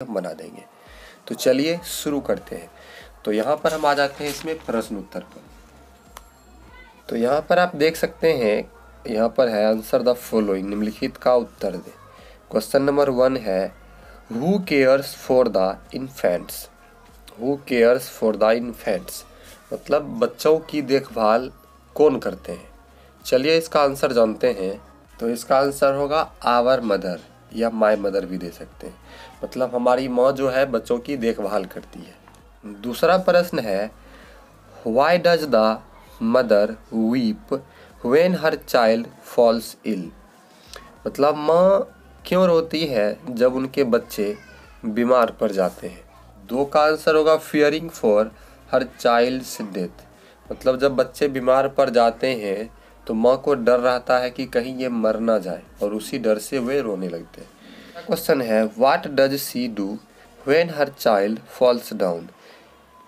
हम बना देंगे। तो चलिए शुरू करते हैं। तो यहाँ पर हम आ जाते हैं इसमें प्रश्न उत्तर पर। तो यहाँ पर आप देख सकते हैं, यहाँ पर है आंसर द फॉलोइंग, निम्नलिखित का उत्तर दें। क्वेश्चन नंबर 1 है who cares for the infants. Who cares for the infants मतलब बच्चों की देखभाल कौन करते हैं। चलिए इसका आंसर जानते हैं। तो इसका आंसर होगा आवर मदर या माय मदर भी दे सकते हैं, मतलब हमारी माँ जो है बच्चों की देखभाल करती है। दूसरा प्रश्न है why does the mother weep when her child falls ill. मतलब माँ क्यों रोती है जब उनके बच्चे बीमार पड़ जाते हैं। 2 का आंसर होगा fearing for her child's death, मतलब जब बच्चे बीमार पड़ जाते हैं तो माँ को डर रहता है कि कहीं ये मर ना जाए और उसी डर से वे रोने लगते हैं। क्वेश्चन है what does she do when her child falls down.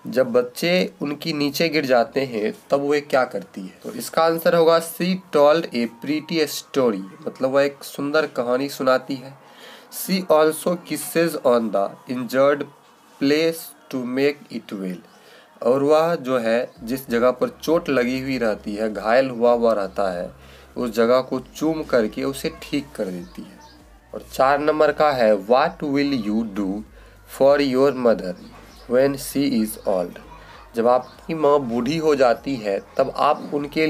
जब बच्चे उनकी नीचे गिर जाते हैं तब वे क्या करती है। तो इसका आंसर होगा she told a pretty story, मतलब वह एक सुंदर कहानी सुनाती है। She also kisses on the injured place to make it well, और वह जो है जिस जगह पर चोट लगी हुई रहती है, घायल हुआ रहता है, उस जगह को चूम करके उसे ठीक कर देती है। और 4 नंबर का है what will you do for your mother when she is old. जब आपकी माँ बूढ़ी हो जाती है तब आप उनके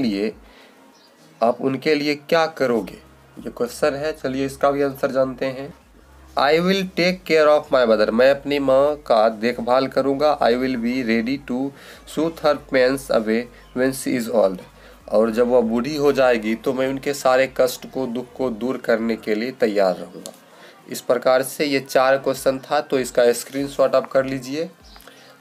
लिए क्या करोगे, ये क्वेश्चन है। चलिए इसका भी आंसर जानते हैं। I will take care of my mother, मैं अपनी माँ का देखभाल करूँगा। I will be ready to soothe her pains away when she is old, और जब वह बूढ़ी हो जाएगी तो मैं उनके सारे कष्ट को, दुख को दूर करने के लिए तैयार रहूँगा। इस प्रकार से ये 4 क्वेश्चन था, तो इसका स्क्रीनशॉट आप कर लीजिए।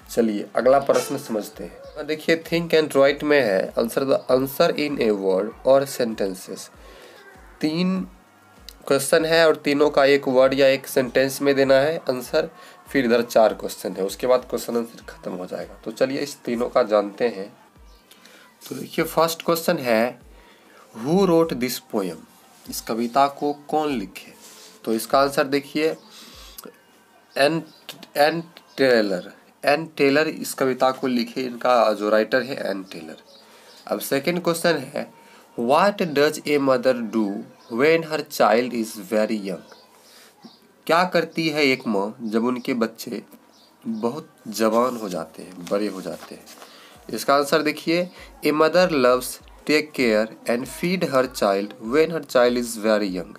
चलिए अगला प्रश्न समझते हैं। देखिए थिंक एंड राइट में है answer the answer in a word और सेंटेंसेस। 3 क्वेश्चन है और तीनों का एक वर्ड या एक सेंटेंस में देना है आंसर। फिर इधर 4 क्वेश्चन है, उसके बाद क्वेश्चन आंसर खत्म हो जाएगा। तो चलिए इस तीनों का जानते हैं। तो देखिए फर्स्ट क्वेश्चन है हु रोट दिस पोएम, इस कविता को कौन लिखे। तो इसका आंसर देखिए एन टेलर इस कविता को लिखे, इनका जो राइटर है एन टेलर। अब सेकेंड क्वेश्चन है what does a mother do when her child is very young. क्या करती है एक माँ जब उनके बच्चे बहुत जवान हो जाते हैं, बड़े हो जाते हैं। इसका आंसर देखिए a mother loves take care and feed her child when her child is very young.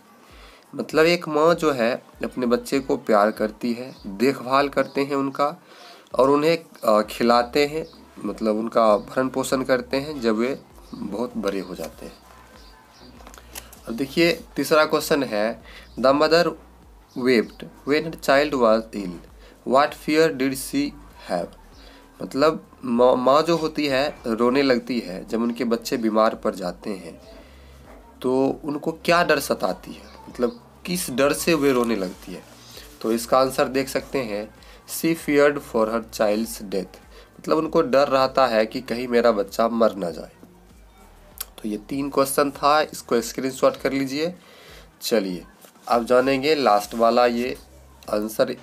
मतलब एक माँ जो है अपने बच्चे को प्यार करती है, देखभाल करते हैं उनका, और उन्हें खिलाते हैं, मतलब उनका भरण पोषण करते हैं जब वे बहुत बड़े हो जाते हैं। अब देखिए तीसरा क्वेश्चन है the mother wept when her child was ill what fear did she have. मतलब माँ जो होती है रोने लगती है जब उनके बच्चे बीमार पड़ जाते हैं, तो उनको क्या डर सताती है, मतलब किस डर से वे रोने लगती है। तो इसका आंसर देख सकते हैं she feared for her child's death, मतलब उनको डर रहता है कि कहीं मेरा बच्चा मर ना जाए। तो ये 3 क्वेश्चन था, इसको स्क्रीनशॉट कर लीजिए। चलिए अब जानेंगे लास्ट वाला, ये answer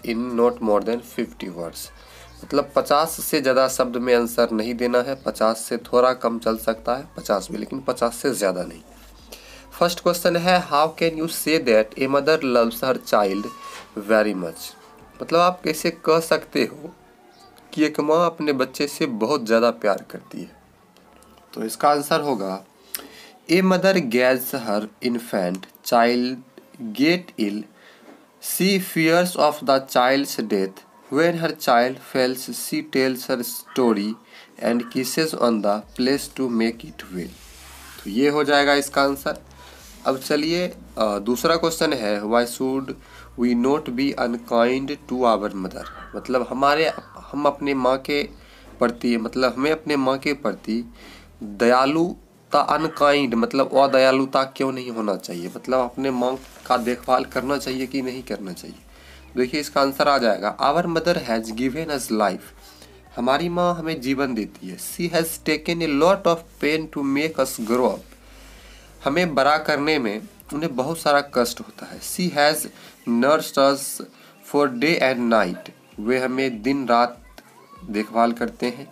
in not more than 50 words, मतलब 50 से ज़्यादा शब्द में आंसर नहीं देना है। 50 से थोड़ा कम चल सकता है, 50 भी, लेकिन 50 से ज़्यादा नहीं। फर्स्ट क्वेश्चन है how can you say that A mother loves her child very much. मतलब आप कैसे कह सकते हो कि एक माँ अपने बच्चे से बहुत ज़्यादा प्यार करती है। तो इसका आंसर होगा a mother gaze her infant child get ill she fears of the child's death when her child falls she tells her story and kisses on the place to make it well. तो ये हो जाएगा इसका answer. अब चलिए दूसरा question है why should we not be unkind to our mother. मतलब हम अपने माँ के प्रति, मतलब हमें अपने माँ के प्रति दयालुता, अनकाइंड मतलब अदयालुता क्यों नहीं होना चाहिए, मतलब अपने माँ का देखभाल करना चाहिए कि नहीं करना चाहिए। देखिए इसका आंसर आ जाएगा our mother has given us life, हमारी माँ हमें जीवन देती है। She has taken a lot of pain to make us grow up, हमें बड़ा करने में उन्हें बहुत सारा कष्ट होता है। She has nursed us for day and night, वे हमें दिन रात देखभाल करते हैं।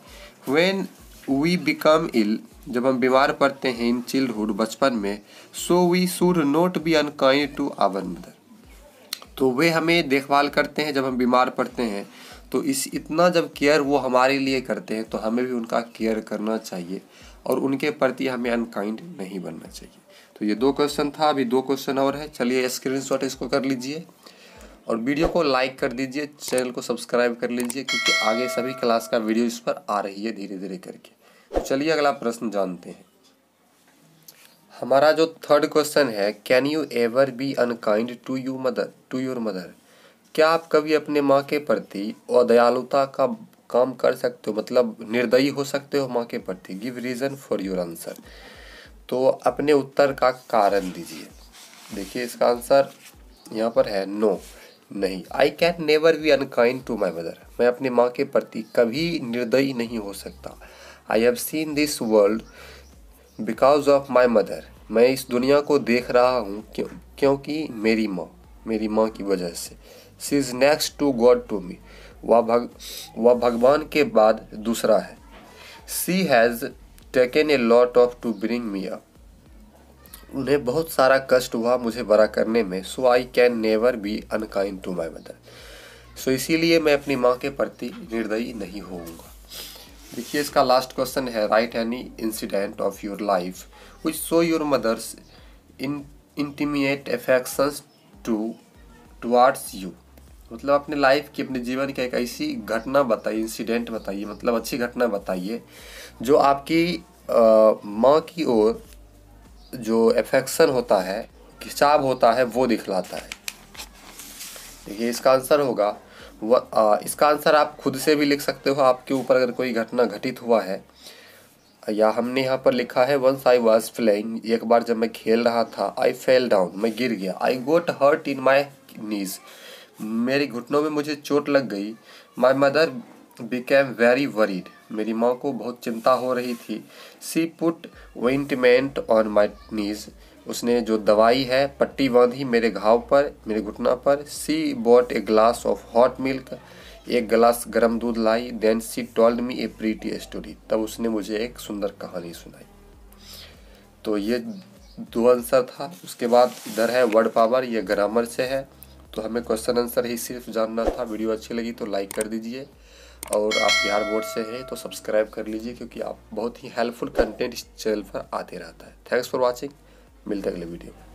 व्हेन वी बिकम इल, जब हम बीमार पड़ते हैं, इन चिल्डहुड, बचपन में, so we should not be unkind to our mother, तो वे हमें देखभाल करते हैं जब हम बीमार पड़ते हैं, तो इस इतना जब केयर वो हमारे लिए करते हैं तो हमें भी उनका केयर करना चाहिए और उनके प्रति हमें अनकाइंड नहीं बनना चाहिए। तो ये 2 क्वेश्चन था, अभी 2 क्वेश्चन और है। चलिए स्क्रीनशॉट इसको कर लीजिए और वीडियो को लाइक कर दीजिए, चैनल को सब्सक्राइब कर लीजिए, क्योंकि आगे सभी क्लास का वीडियो इस पर आ रही है धीरे धीरे करके। तो चलिए अगला प्रश्न जानते हैं। हमारा जो 3rd क्वेश्चन है, can you ever be unkind to your mother, क्या आप कभी अपने माँ के प्रति अदयालुता का काम कर सकते हो, मतलब निर्दयी हो सकते हो माँ के प्रति। Give reason for your answer, तो अपने उत्तर का कारण दीजिए। देखिए इसका आंसर यहाँ पर है नो, नहीं। I can never be unkind to my mother, मैं अपनी माँ के प्रति कभी निर्दयी नहीं हो सकता। I have seen this world because of my mother, मैं इस दुनिया को देख रहा हूँ क्योंकि मेरी माँ की वजह से। She is next to God to me, वह भगवान के बाद दूसरा है। She has taken a lot of to bring me up, उन्हें बहुत सारा कष्ट हुआ मुझे बड़ा करने में। So I can never be unkind to my mother, so इसीलिए मैं अपनी माँ के प्रति निर्दयी नहीं होऊंगा। देखिए इसका लास्ट क्वेश्चन है, write any incident of your life which show your mother's intimate affections towards you, मतलब अपने लाइफ की, अपने जीवन की एक ऐसी घटना बताइए, इंसिडेंट बताइए, मतलब अच्छी घटना बताइए जो आपकी माँ की ओर जो अफेक्शन होता है, खिंचाव होता है, वो दिखलाता है। देखिए इसका आंसर होगा इसका आंसर आप खुद से भी लिख सकते हो, आपके ऊपर अगर कोई घटना घटित हुआ है, या हमने यहाँ पर लिखा है वंस आई वॉज प्लेइंग, एक बार जब मैं खेल रहा था, आई फेल डाउन, मैं गिर गया। आई गोट हर्ट इन माई नीज, मेरी घुटनों में मुझे चोट लग गई। My mother became very worried, मेरी माँ को बहुत चिंता हो रही थी। सी पुट ऑइंटमेंट ऑन माई नीज, उसने जो दवाई है पट्टी बांधी मेरे घाव पर, मेरे घुटना पर। She bought a glass of hot milk, एक गिलास गर्म दूध लाई। Then she told me a pretty story, तब उसने मुझे एक सुंदर कहानी सुनाई। तो ये 2 आंसर था। उसके बाद इधर है वर्ड पावर, ये ग्रामर से है। तो हमें क्वेश्चन आंसर ही सिर्फ जानना था। वीडियो अच्छी लगी तो लाइक कर दीजिए, और आप बिहार बोर्ड से हैं तो सब्सक्राइब कर लीजिए, क्योंकि आप बहुत ही हेल्पफुल कंटेंट इस चैनल पर आते रहता है। थैंक्स फॉर वॉचिंग, मिलते हैं अगले वीडियो में।